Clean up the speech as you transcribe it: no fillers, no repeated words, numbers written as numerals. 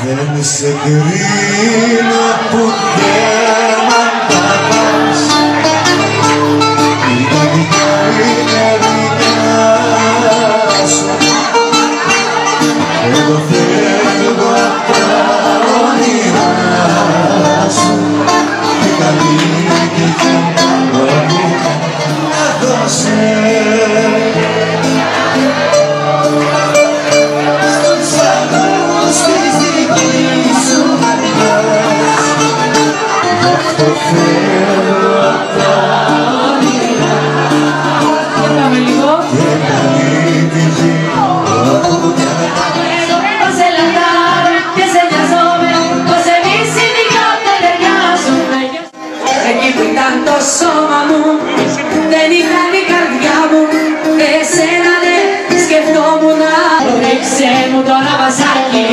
Δεν σε κρίνω που δεν μ' αγαπάς. Ήταν η καλύτερη μέρα σου. Εγώ φεύγω απ' τα όνειρά σου. Η καλύτερη μέρα να δώσε. Το σώμα μου δεν ήταν η καρδιά μου, εσένα δεν σκεφτόμουν. Ρίξε μου τώρα βασάκι.